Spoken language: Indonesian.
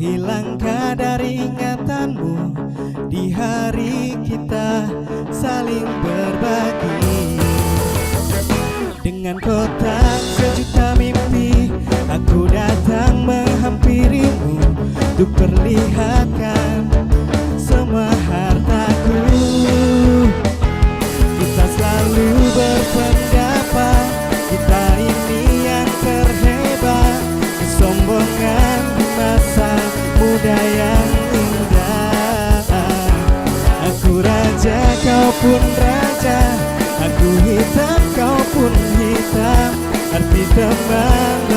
hilangkah dari ingatanmu di hari kita saling berbagi. Dengan kotak sejuta mimpi, aku datang menghampirimu untuk perlihatkan semua hartaku. Kita selalu berpendapat kita ini yang terhebat, kesombongan di masa muda yang indah. Aku raja, kau pun raja, aku hitam, kau pun hitam, arti teman